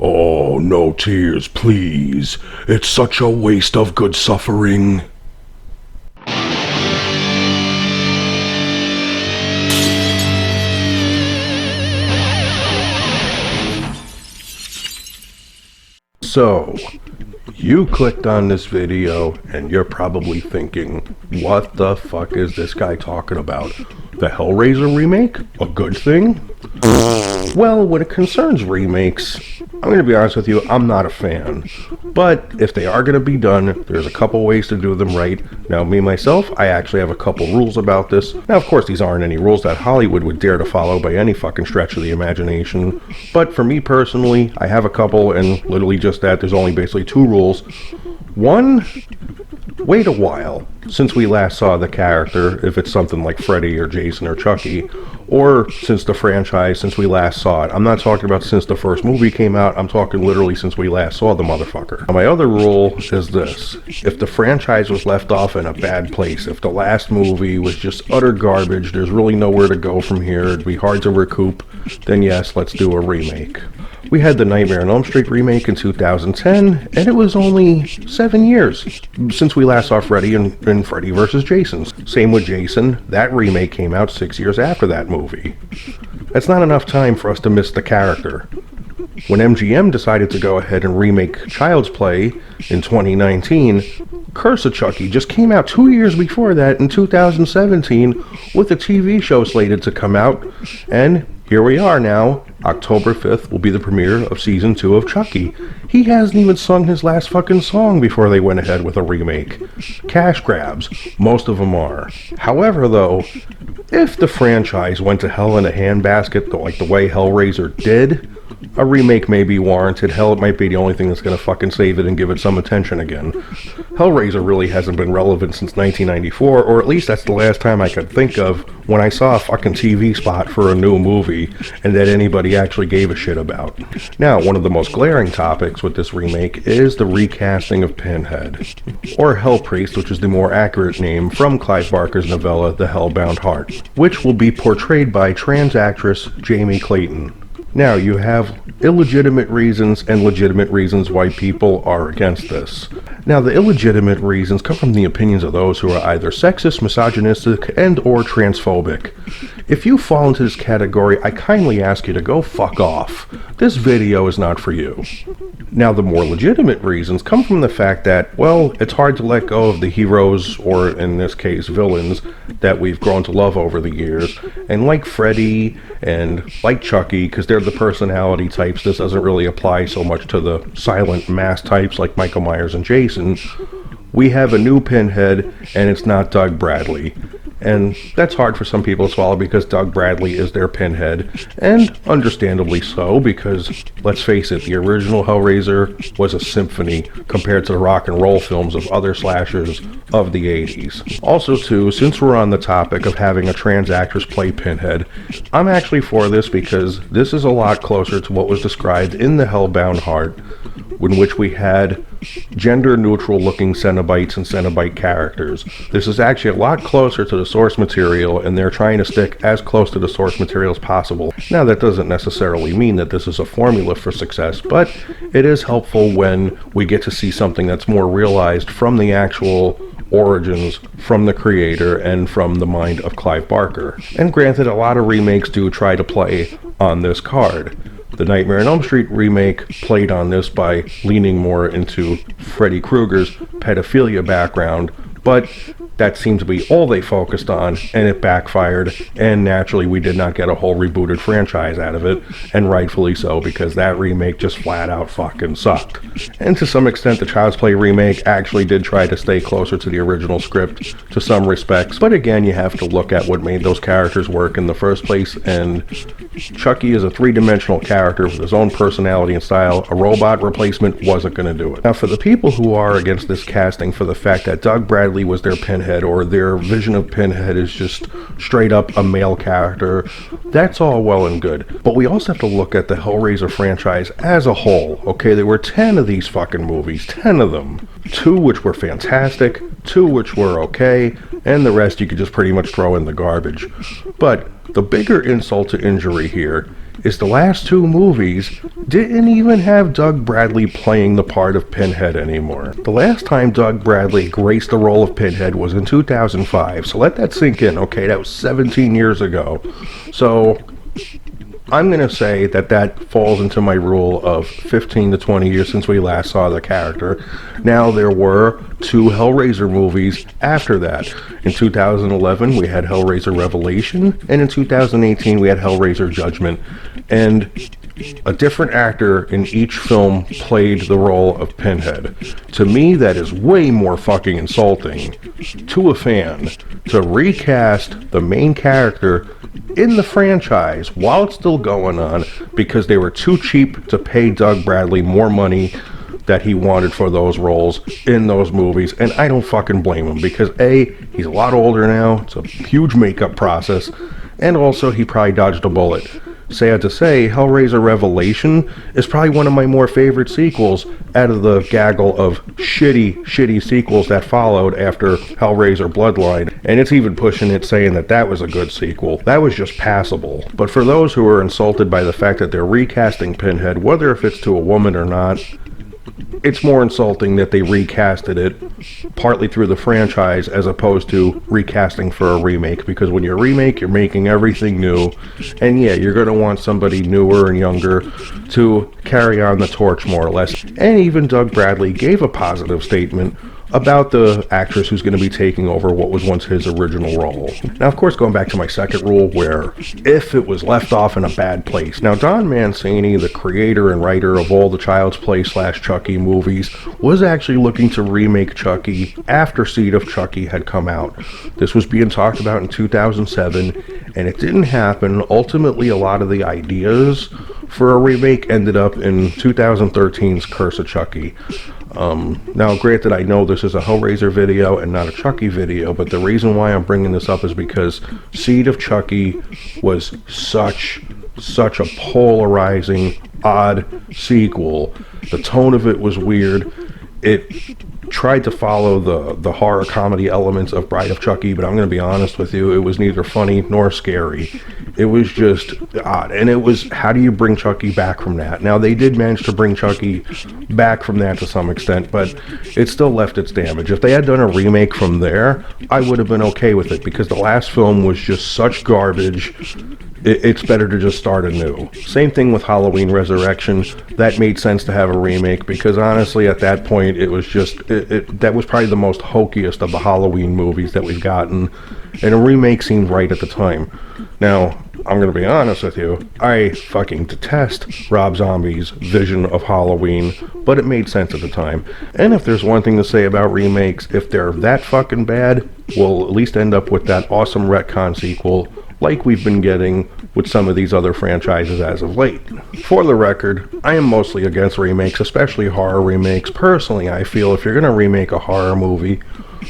Oh, no tears, please. It's such a waste of good suffering. So, you clicked on this video and you're probably thinking, what the fuck is this guy talking about? The Hellraiser remake? A good thing? Well, when it concerns remakes, I'm going to be honest with you, I'm not a fan. But if they are going to be done, there's a couple ways to do them right. Now, me, myself, I actually have a couple rules about this. Now, of course, these aren't any rules that Hollywood would dare to follow by any fucking stretch of the imagination. But for me personally, I have a couple, and literally just that, there's only basically two rules. One, wait a while since we last saw the character, if it's something like Freddy or Jason or Chucky, or since the franchise, since we last saw it. I'm not talking about since the first movie came out, I'm talking literally since we last saw the motherfucker. Now, my other rule is this: if the franchise was left off in a bad place, if the last movie was just utter garbage, there's really nowhere to go from here, it'd be hard to recoup, then yes, let's do a remake. We had the Nightmare on Elm Street remake in 2010, and it was only 7 years since we last saw Freddy in Freddy vs. Jason. Same with Jason, that remake came out 6 years after that movie. That's not enough time for us to miss the character. When MGM decided to go ahead and remake Child's Play in 2019, Curse of Chucky just came out 2 years before that in 2017 with a TV show slated to come out, and here we are now. October 5th will be the premiere of Season 2 of Chucky. He hasn't even sung his last fucking song before they went ahead with a remake. Cash grabs. Most of them are. However, though, if the franchise went to hell in a handbasket like the way Hellraiser did, a remake may be warranted. Hell, it might be the only thing that's going to fucking save it and give it some attention again. Hellraiser really hasn't been relevant since 1994, or at least that's the last time I could think of when I saw a fucking TV spot for a new movie and that anybody actually gave a shit about. Now, one of the most glaring topics with this remake is the recasting of Pinhead, or Hell Priest, which is the more accurate name from Clive Barker's novella The Hellbound Heart, which will be portrayed by trans actress Jamie Clayton. Now, you have illegitimate reasons and legitimate reasons why people are against this. Now, the illegitimate reasons come from the opinions of those who are either sexist, misogynistic, and or transphobic. If you fall into this category, I kindly ask you to go fuck off. This video is not for you. Now, the more legitimate reasons come from the fact that, well, it's hard to let go of the heroes, or in this case, villains, that we've grown to love over the years. And like Freddy and like Chucky, because they're the personality types, this doesn't really apply so much to the silent mass types like Michael Myers and Jason. We have a new Pinhead, and it's not Doug Bradley. And that's hard for some people to swallow because Doug Bradley is their Pinhead, and understandably so, because, let's face it, the original Hellraiser was a symphony compared to the rock and roll films of other slashers of the 80s. Also, too, since we're on the topic of having a trans actress play Pinhead, I'm actually for this because this is a lot closer to what was described in The Hellbound Heart, in which we had gender-neutral looking Cenobites and Cenobite characters. This is actually a lot closer to the source material, and they're trying to stick as close to the source material as possible. Now, that doesn't necessarily mean that this is a formula for success, but it is helpful when we get to see something that's more realized from the actual origins, from the creator, and from the mind of Clive Barker. And granted, a lot of remakes do try to play on this card. The Nightmare on Elm Street remake played on this by leaning more into Freddy Krueger's pedophilia background, but that seemed to be all they focused on, and it backfired, and naturally we did not get a whole rebooted franchise out of it, and rightfully so, because that remake just flat out fucking sucked. And to some extent, the Child's Play remake actually did try to stay closer to the original script to some respects, but again, you have to look at what made those characters work in the first place, and Chucky is a three-dimensional character with his own personality and style. A robot replacement wasn't going to do it. Now, for the people who are against this casting for the fact that Doug Bradley was their Pinhead, or their vision of Pinhead is just straight up a male character, that's all well and good. But we also have to look at the Hellraiser franchise as a whole. Okay, there were 10 of these fucking movies, 10 of them. 2 which were fantastic, 2 which were okay, and the rest you could just pretty much throw in the garbage. But the bigger insult to injury here is the last two movies didn't even have Doug Bradley playing the part of Pinhead anymore. The last time Doug Bradley graced the role of Pinhead was in 2005, so let that sink in, okay? That was 17 years ago. So I'm going to say that that falls into my rule of 15 to 20 years since we last saw the character. Now, there were two Hellraiser movies after that. In 2011, we had Hellraiser Revelation, and in 2018, we had Hellraiser Judgment. And a different actor in each film played the role of Pinhead. To me, that is way more fucking insulting to a fan to recast the main character in the franchise while it's still going on because they were too cheap to pay Doug Bradley more money that he wanted for those roles in those movies. And I don't fucking blame him because A, he's a lot older now, it's a huge makeup process, and also he probably dodged a bullet. Sad to say, Hellraiser Revelation is probably one of my more favorite sequels out of the gaggle of shitty sequels that followed after Hellraiser Bloodline. And it's even pushing it, saying that that was a good sequel. That was just passable. But for those who are insulted by the fact that they're recasting Pinhead, whether if it's to a woman or not, it's more insulting that they recasted it partly through the franchise as opposed to recasting for a remake, because when you remake, you're making everything new, and yeah, you're going to want somebody newer and younger to carry on the torch more or less. And even Doug Bradley gave a positive statement about the actress who's going to be taking over what was once his original role. Now, of course, going back to my second rule, where if it was left off in a bad place. Now, Don Mancini, the creator and writer of all the Child's Play / Chucky movies, was actually looking to remake Chucky after Seed of Chucky had come out. This was being talked about in 2007, and it didn't happen. Ultimately, a lot of the ideas for a remake ended up in 2013's Curse of Chucky. Now, granted, I know this is a Hellraiser video and not a Chucky video, but the reason why I'm bringing this up is because Seed of Chucky was such a polarizing, odd sequel. The tone of it was weird. It tried to follow the horror comedy elements of Bride of Chucky, but I'm going to be honest with you, it was neither funny nor scary. It was just odd. And it was, how do you bring Chucky back from that? Now, they did manage to bring Chucky back from that to some extent, but it still left its damage. If they had done a remake from there, I would have been okay with it, because the last film was just such garbage. It's better to just start anew. Same thing with Halloween Resurrection. That made sense to have a remake, because honestly, at that point, it was just, that was probably the most hokiest of the Halloween movies that we've gotten, and a remake seemed right at the time. Now, I'm going to be honest with you, I fucking detest Rob Zombie's vision of Halloween, but it made sense at the time. And if there's one thing to say about remakes, if they're that fucking bad, we'll at least end up with that awesome retcon sequel like we've been getting with some of these other franchises as of late. For the record, I am mostly against remakes, especially horror remakes. Personally, I feel if you're going to remake a horror movie,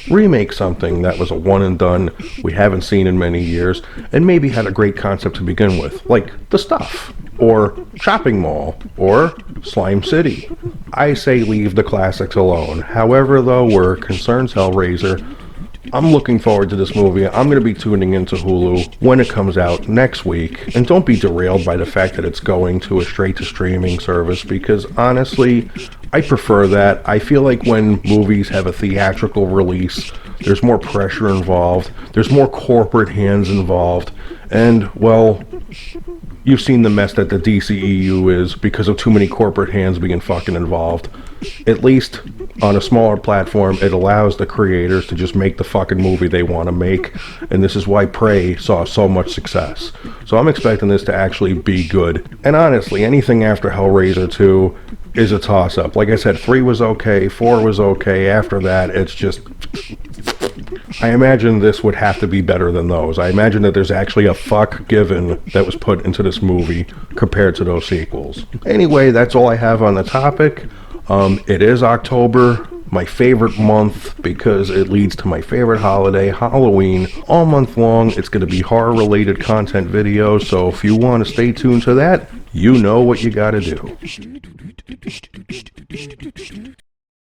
remake something that was a one and done, we haven't seen in many years, and maybe had a great concept to begin with, like The Stuff, or Shopping Mall, or Slime City. I say leave the classics alone. However, though, where it concerns Hellraiser, I'm looking forward to this movie. I'm going to be tuning into Hulu when it comes out next week. And don't be derailed by the fact that it's going to a straight-to-streaming service, because honestly, I prefer that. I feel like when movies have a theatrical release, there's more pressure involved, there's more corporate hands involved, and, well, you've seen the mess that the DCEU is because of too many corporate hands being fucking involved. At least on a smaller platform, it allows the creators to just make the fucking movie they want to make, and this is why Prey saw so much success. So I'm expecting this to actually be good. And honestly, anything after Hellraiser 2 is a toss-up. Like I said, 3 was okay, 4 was okay. After that, it's just, I imagine this would have to be better than those. I imagine that there's actually a fuck given that was put into this movie compared to those sequels. Anyway, that's all I have on the topic. It is October, my favorite month, because it leads to my favorite holiday, Halloween. All month long, it's going to be horror-related content videos, so if you want to stay tuned to that, you know what you got to do.